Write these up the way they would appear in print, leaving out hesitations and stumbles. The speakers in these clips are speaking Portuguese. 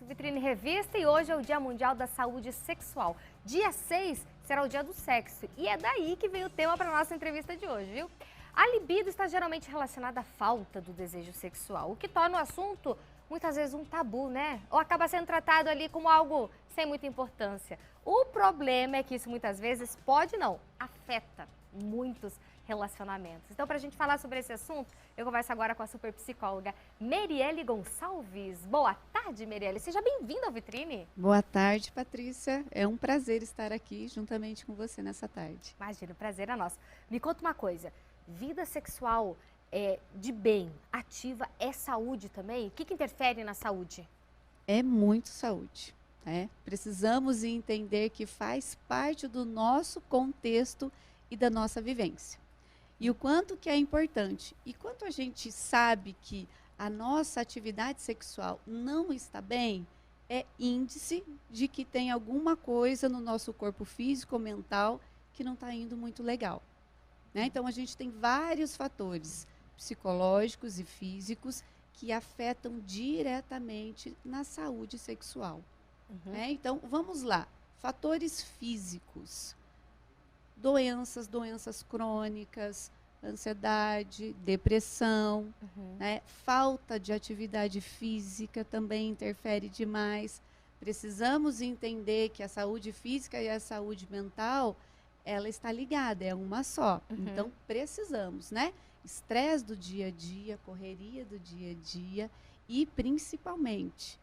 Vitrine Revista e hoje é o Dia Mundial da Saúde Sexual. Dia 6 será o dia do sexo e é daí que vem o tema para a nossa entrevista de hoje, viu? A libido está geralmente relacionada à falta do desejo sexual, o que torna o assunto muitas vezes um tabu, né? Ou acaba sendo tratado ali como algo sem muita importância. O problema é que isso muitas vezes afeta muitos relacionamentos. Então, para a gente falar sobre esse assunto, eu converso agora com a super psicóloga Meriele Gonçalves. Boa tarde, Meriele. Seja bem-vinda ao Vitrine. Boa tarde, Patrícia. É um prazer estar aqui juntamente com você nessa tarde. Imagina, o prazer é nosso. Me conta uma coisa, vida sexual de bem, ativa, é saúde também? O que interfere na saúde? É muito saúde, né? Precisamos entender que faz parte do nosso contexto e da nossa vivência. E o quanto que é importante. E quanto a gente sabe que a nossa atividade sexual não está bem, é índice de que tem alguma coisa no nosso corpo físico ou mental que não está indo muito legal, né? Então, a gente tem vários fatores psicológicos e físicos que afetam diretamente na saúde sexual. Né? Então, vamos lá. Fatores físicos. Doenças crônicas, ansiedade, depressão, né? Falta de atividade física também interfere demais. Precisamos entender que a saúde física e a saúde mental, ela está ligada, é uma só. Então, precisamos, né? Estresse do dia a dia, correria do dia a dia e, principalmente,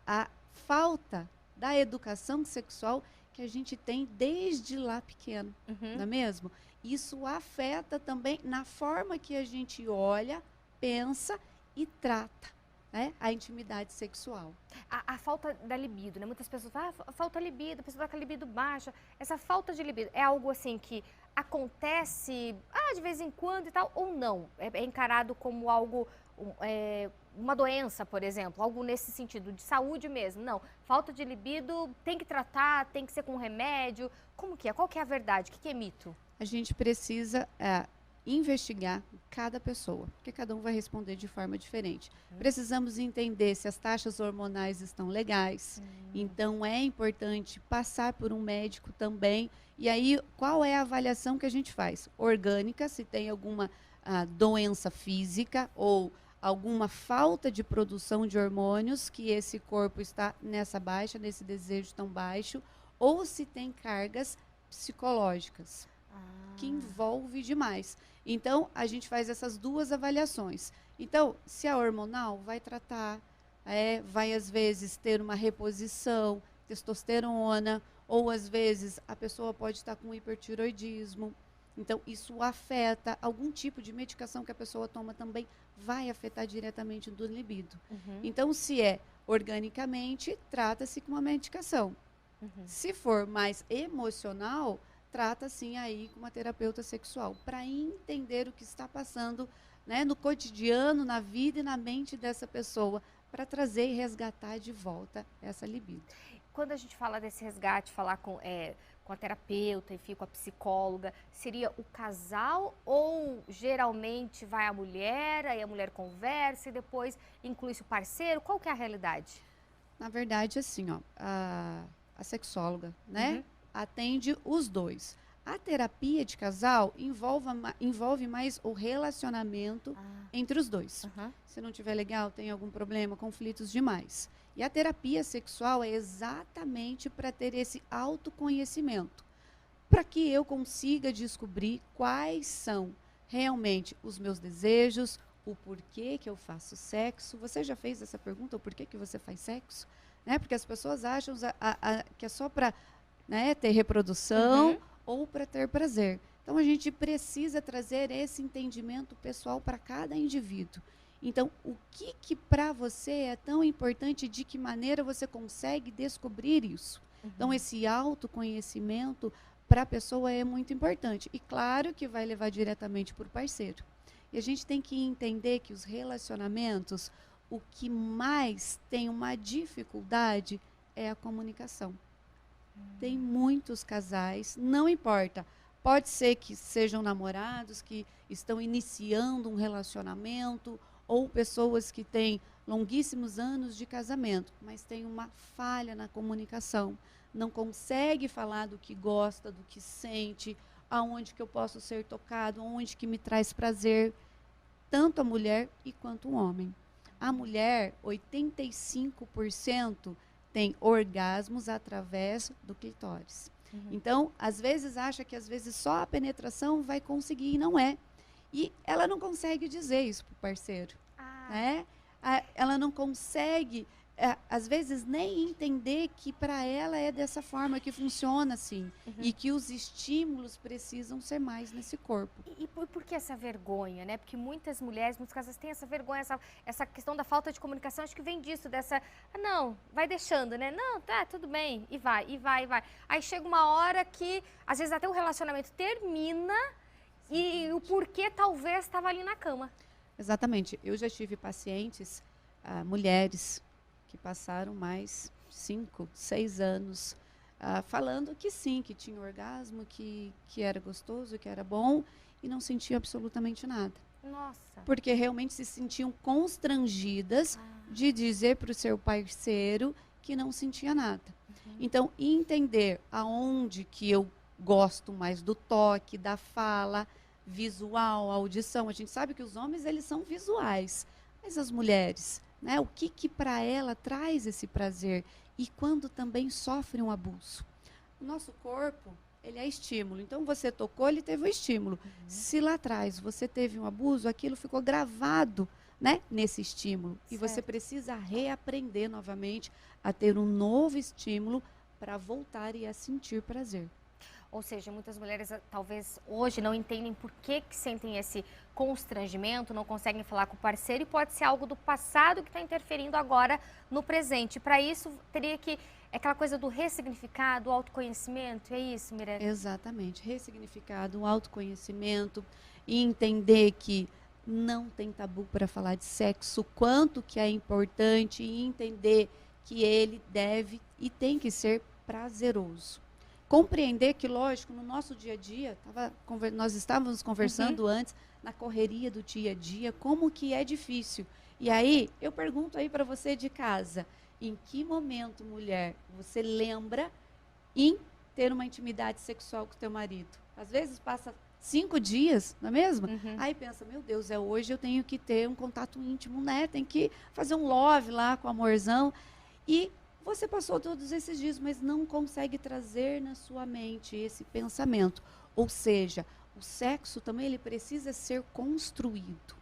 a falta da educação sexual que a gente tem desde lá pequeno, não é mesmo? Isso afeta também na forma que a gente olha, pensa e trata, né, a intimidade sexual. A falta da libido, né? Muitas pessoas falam, falta libido, a pessoa está com a libido baixa. Essa falta de libido é algo assim que acontece de vez em quando e tal, ou não? É encarado como algo, uma doença, por exemplo, algo nesse sentido, de saúde mesmo? Não, falta de libido tem que tratar, tem que ser com remédio. Como que é? Qual que é a verdade? O que é mito? A gente precisa investigar cada pessoa, porque cada um vai responder de forma diferente. Precisamos entender se as taxas hormonais estão legais. Então, é importante passar por um médico também. E aí, qual é a avaliação que a gente faz? Orgânica, se tem alguma doença física ou alguma falta de produção de hormônios, que esse corpo está nessa baixa, nesse desejo tão baixo, ou se tem cargas psicológicas, que envolve demais. Então, a gente faz essas duas avaliações. Então, se é hormonal, vai tratar, vai às vezes ter uma reposição, testosterona, ou às vezes a pessoa pode estar com hipertiroidismo. Então, isso afeta algum tipo de medicação que a pessoa toma também vai afetar diretamente do libido. Então, se é organicamente, trata-se com uma medicação. Se for mais emocional, trata sim aí com uma terapeuta sexual, para entender o que está passando, né, no cotidiano, na vida e na mente dessa pessoa, para trazer e resgatar de volta essa libido. Quando a gente fala desse resgate, falar com a terapeuta, enfim, com a psicóloga, seria o casal ou geralmente vai a mulher, aí a mulher conversa e depois inclui-se o parceiro? Qual que é a realidade? Na verdade, assim, ó, a sexóloga, né, atende os dois. A terapia de casal envolve mais o relacionamento entre os dois. Se não tiver legal, tem algum problema, conflitos demais. E a terapia sexual é exatamente para ter esse autoconhecimento, para que eu consiga descobrir quais são realmente os meus desejos, o porquê que eu faço sexo. Você já fez essa pergunta, o porquê que você faz sexo? Né? Porque as pessoas acham que é só para, né, ter reprodução ou para ter prazer. Então, a gente precisa trazer esse entendimento pessoal para cada indivíduo. Então, o que para você é tão importante, de que maneira você consegue descobrir isso? Então, esse autoconhecimento para a pessoa é muito importante. E claro que vai levar diretamente para o parceiro. E a gente tem que entender que os relacionamentos, o que mais tem uma dificuldade é a comunicação. Tem muitos casais, não importa, pode ser que sejam namorados, que estão iniciando um relacionamento, ou pessoas que têm longuíssimos anos de casamento, mas têm uma falha na comunicação, não consegue falar do que gosta, do que sente, aonde que eu posso ser tocado, aonde que me traz prazer, tanto a mulher e quanto o homem. A mulher, 85% tem orgasmos através do clitóris. Então, às vezes acha que às vezes só a penetração vai conseguir e não é. E ela não consegue dizer isso para o parceiro. Né? Ela não consegue, às vezes, nem entender que para ela é dessa forma que funciona assim. E que os estímulos precisam ser mais nesse corpo. E por que essa vergonha, né? Porque muitas mulheres, muitos casais têm essa vergonha, essa questão da falta de comunicação, acho que vem disso, dessa, não, vai deixando, né? Não, tá, tudo bem, e vai, e vai, e vai. Aí chega uma hora que, às vezes até o relacionamento termina e o porquê talvez estava ali na cama. Exatamente. Eu já tive pacientes, mulheres, que passaram mais 5, 6 anos falando que sim, que tinha orgasmo, que era gostoso, que era bom, e não sentiam absolutamente nada. Nossa. Porque realmente se sentiam constrangidas de dizer para o seu parceiro que não sentia nada. Então, entender aonde que eu gosto mais do toque, da fala, visual, audição. A gente sabe que os homens, eles são visuais, mas as mulheres, né, o que para ela traz esse prazer e quando também sofre um abuso. O nosso corpo, ele é estímulo. Então, você tocou, ele teve um estímulo. Se lá atrás você teve um abuso, aquilo ficou gravado, né, nesse estímulo. Certo. E você precisa reaprender novamente a ter um novo estímulo para voltar e a sentir prazer. Ou seja, muitas mulheres talvez hoje não entendem por que sentem esse constrangimento, não conseguem falar com o parceiro e pode ser algo do passado que está interferindo agora no presente. Para isso, teria que... É aquela coisa do ressignificado, o autoconhecimento, é isso, Mirelle? Exatamente. Ressignificado, o autoconhecimento e entender que não tem tabu para falar de sexo, quanto que é importante e entender que ele deve e tem que ser prazeroso. Compreender que, lógico, no nosso dia a dia, nós estávamos conversando antes, na correria do dia a dia, como que é difícil. E aí, eu pergunto aí para você de casa, em que momento, mulher, você lembra em ter uma intimidade sexual com o teu marido? Às vezes passa 5 dias, não é mesmo? Aí pensa, meu Deus, hoje eu tenho que ter um contato íntimo, né? Tem que fazer um love lá com o amorzão. E você passou todos esses dias, mas não consegue trazer na sua mente esse pensamento. Ou seja, o sexo também ele precisa ser construído.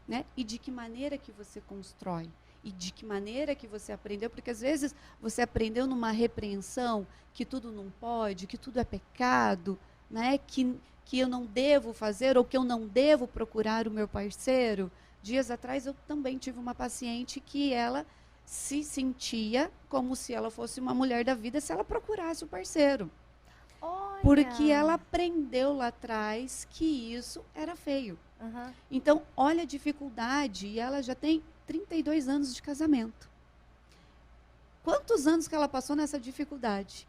Né? E de que maneira que você constrói? E de que maneira que você aprendeu? Porque às vezes você aprendeu numa repreensão que tudo não pode, que tudo é pecado, né? Que eu não devo fazer ou que eu não devo procurar o meu parceiro. Dias atrás eu também tive uma paciente que ela se sentia como se ela fosse uma mulher da vida se ela procurasse o parceiro. Olha. Porque ela aprendeu lá atrás que isso era feio. Então, olha a dificuldade, e ela já tem 32 anos de casamento. Quantos anos que ela passou nessa dificuldade?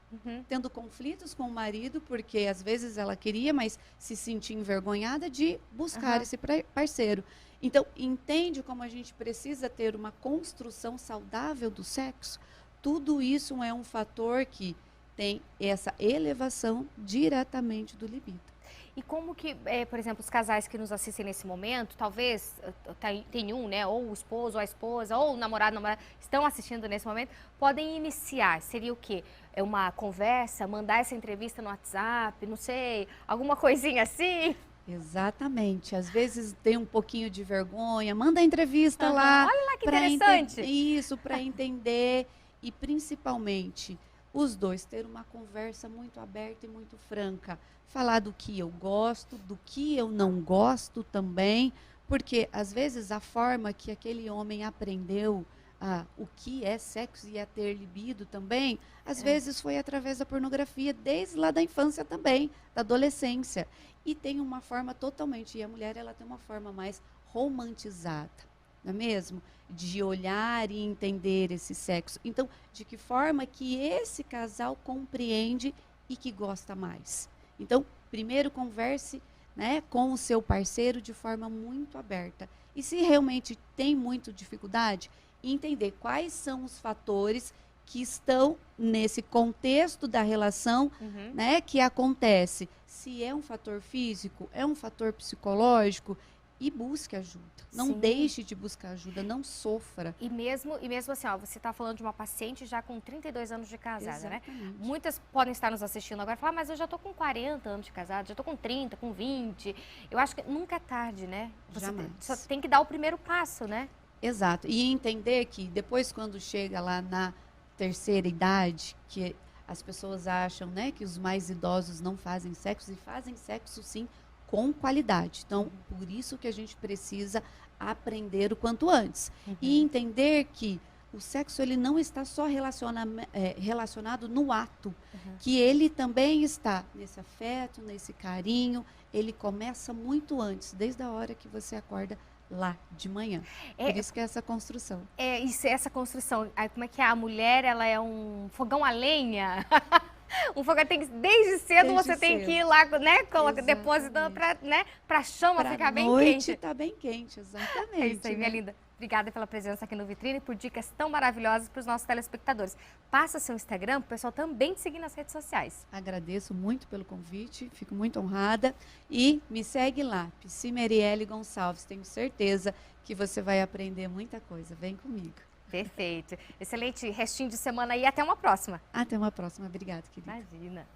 Tendo conflitos com o marido, porque às vezes ela queria, mas se sentia envergonhada de buscar esse parceiro. Então, entende como a gente precisa ter uma construção saudável do sexo? Tudo isso é um fator que tem essa elevação diretamente do libido. E como que, por exemplo, os casais que nos assistem nesse momento, talvez tem um, né, ou o esposo, ou a esposa, ou o namorado, namorada, estão assistindo nesse momento, podem iniciar, seria o quê? É uma conversa, mandar essa entrevista no WhatsApp, não sei, alguma coisinha assim? Exatamente. Às vezes tem um pouquinho de vergonha, manda a entrevista lá. Olha lá que interessante. Isso, para entender e principalmente os dois ter uma conversa muito aberta e muito franca. Falar do que eu gosto, do que eu não gosto também, porque às vezes a forma que aquele homem aprendeu o que é sexo e a ter libido também, às vezes foi através da pornografia, desde lá da infância também, da adolescência. E tem uma forma totalmente, e a mulher ela tem uma forma mais romantizada, não é mesmo? De olhar e entender esse sexo. Então, de que forma que esse casal compreende e que gosta mais? Então, primeiro converse né, com o seu parceiro de forma muito aberta. E se realmente tem muita dificuldade, entender quais são os fatores que estão nesse contexto da relação, né, que acontece. Se é um fator físico, é um fator psicológico, e busque ajuda. Não Sim. deixe de buscar ajuda, não sofra. E mesmo assim, ó, você está falando de uma paciente já com 32 anos de casada, né? Exatamente. Muitas podem estar nos assistindo agora e falar, mas eu já tô com 40 anos de casada, já tô com 30, com 20. Eu acho que nunca é tarde, né? Você Jamais. só tem que dar o primeiro passo, né? Exato. E entender que depois, quando chega lá na terceira idade, que as pessoas acham, né, que os mais idosos não fazem sexo, e fazem sexo sim, com qualidade. Então, por isso que a gente precisa aprender o quanto antes. E entender que o sexo ele não está só relacionado no ato, que ele também está nesse afeto, nesse carinho, ele começa muito antes, desde a hora que você acorda lá de manhã. Por isso que é essa construção. Essa construção. Aí, como é que é? A mulher, ela é um fogão a lenha? Um fogão desde cedo você tem que ir lá, né, depositando para a chama ficar bem quente. Tá bem quente, exatamente. É isso aí, minha linda. Obrigada pela presença aqui no Vitrine, por dicas tão maravilhosas para os nossos telespectadores. Passa seu Instagram para o pessoal também te seguir nas redes sociais. Agradeço muito pelo convite, fico muito honrada. E me segue lá, Psimeriele Gonçalves. Tenho certeza que você vai aprender muita coisa. Vem comigo. Perfeito. Excelente restinho de semana e até uma próxima. Até uma próxima. Obrigada, querida. Imagina.